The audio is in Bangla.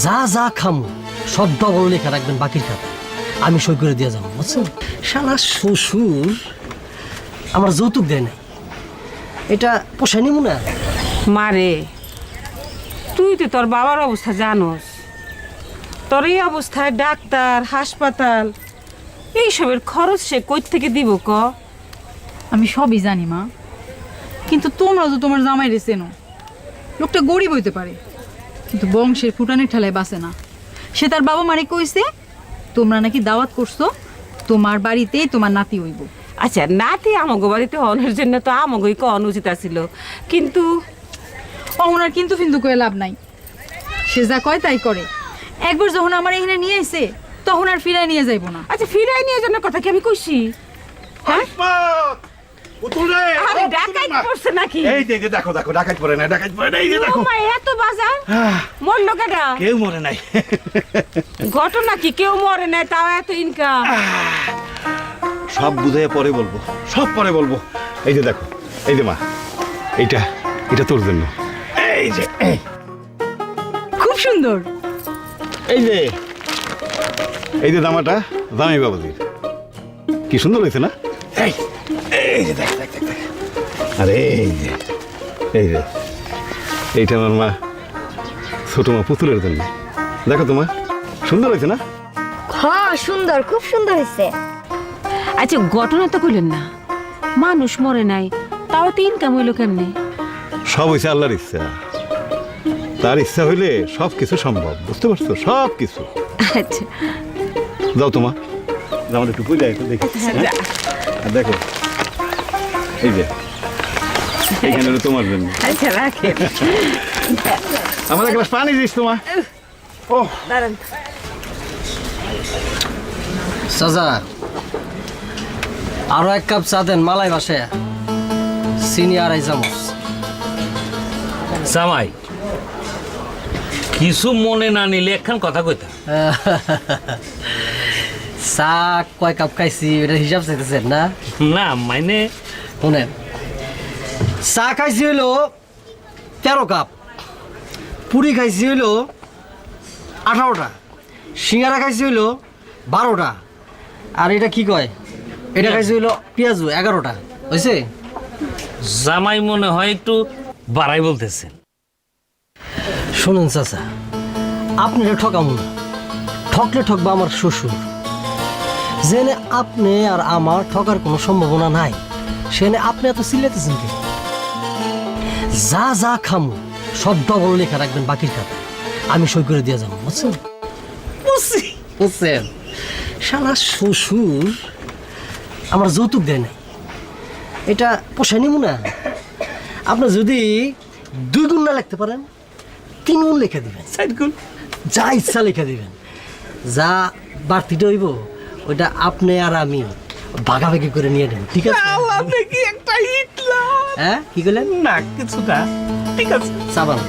যা যা খামু সব ডবল লেখা রাখবেন বাকির খাতা, আমি সই করে দিয়ে যাবো, বুঝছেন? শালা শ্বশুর আমার যৌতুক দেয় নাই, এটা পোষায় নিমু না। মারে, তুই তো তোর বাবার অবস্থা জানোস। তোর এই অবস্থায় ডাক্তার, হাসপাতাল এইসবের খরচ সে কই থেকে দিব ক? আমি সবই জানি মা, কিন্তু তোমরাও তো তোমার জামাইরে চেনো। লোকটা গরিব হইতে পারে, কিন্তু বংশের ফুটানের ঠেলায় বাঁচে না। সে তার বাবা মারে কইছে তোমরা নাকি দাওয়াত করছো, তোমার বাড়িতে তোমার নাতি হইব। আচ্ছা, নাতি আমাগো বাড়িতে হনের জন্য তো আমাগোই কন উচিত আছিল, কিন্তু ওনার কিন্তু ফিন্দু কয়ে লাভ নাই। সে যা কয় তাই করে। একবার যখন আমার এখানে নিয়ে আইছে তখন আর ফিরায় নিয়ে যাইব না। আচ্ছা, ফিরাই নিয়ে জন্য কথা কি আমি কইছি? হ্যাঁ, আরে ডাকাত পড়ছে নাকি? এই যে দেখো দেখো, ডাকাত পড়ে না, ডাকাত পড়ে না, এই যে দেখো। ও মা, এত বাজার মরলো কেডা? কেউ মরে নাই। ঘটনা কি? কেউ মরে নাই, তাও এত ইনকাম? সব বুঝে পরে বলবো, সব পরে বলবো। এই যে দেখো, এই যে মা, এইটা এটা তোর জন্য। এই যে খুব সুন্দর। এই যে এই যে জামাটা জামাই বাবাজির, কি সুন্দর হয়েছে না? এই এই যে দেখ দেখ দেখ দেখ। আরে এই যে এইটা আমার মা, ছোট মা পুতুলের জন্য। দেখো তোমার সুন্দর হয়েছে না? হ্যাঁ সুন্দর, খুব সুন্দর হয়েছে। আচ্ছা, ঘটনা তো কইলেন না, মানুষ মরে নাই, তাও তো ইনকাম হইলো কেমনে? সব হয়েছে আল্লাহর ইচ্ছা। তার ইচ্ছা হইলে সব কিছু সম্ভব, বুঝতে পারছো? সব কিছু। আচ্ছা যাও তোমা, আমাদের একটু পূজা একটু দেখি। আর দেখো এই যে এইখানে হলো তোমার জন্য। আচ্ছা, রাখেন। আমার এক গ্লাস পানি দিস তোমা। ও দাঁড়ান। চাচা, আরো এক কাপ চা দেন, মালাই বাসে চিনি আড়াই চামচ। জামাই, কিছু মনে না নিলে একখান কথা কইতা। চা কয় কাপ খাইছি এটা হিসাব চাইতেছেন না? না মানে শুনেন, চা খাইছি হইলো 13 কাপ, পুরি খাইছি হইলো 18টা, সিঙ্গারা খাইছি হইলো 12টা, আর এটা কি কয়, এটা খাইছি হইলো পেঁয়াজু 11টা। হয়েছে? জামাই মনে হয় একটু বাড়াই বলতেছেন। শুনুন চাচা, আপনি ঠকামু না, ঠকলে ঠকবা আমার শ্বশুর। জেনে আপনি আর আমার ঠকার কোনো সম্ভাবনা নাই, সেনে আপনি এত চিল্লাইতেছেন কি? যা যা খামু সব ডবল লেখা রাখবেন বাকির খাতা, আমি সই করে দিয়ে যাবো, বুঝছেন? বুঝছেন? শালা শ্বশুর আমার যৌতুক দেয় নাই, এটা পোষায় নিমু না। আপনি যদি 2 গুণ না লিখতে পারেন 3 গুণ লিখে দিবেন, 4 গুণ, যা ইচ্ছা লিখে দিবেন। যা বাড়তিটা হইব ওইটা আপনি আর আমি ভাগাভাগি করে নিয়ে নেব, ঠিক আছে? কি একটা হিটলার। হ্যাঁ, কি করলেন? না কিছু না, ঠিক আছে। চাবান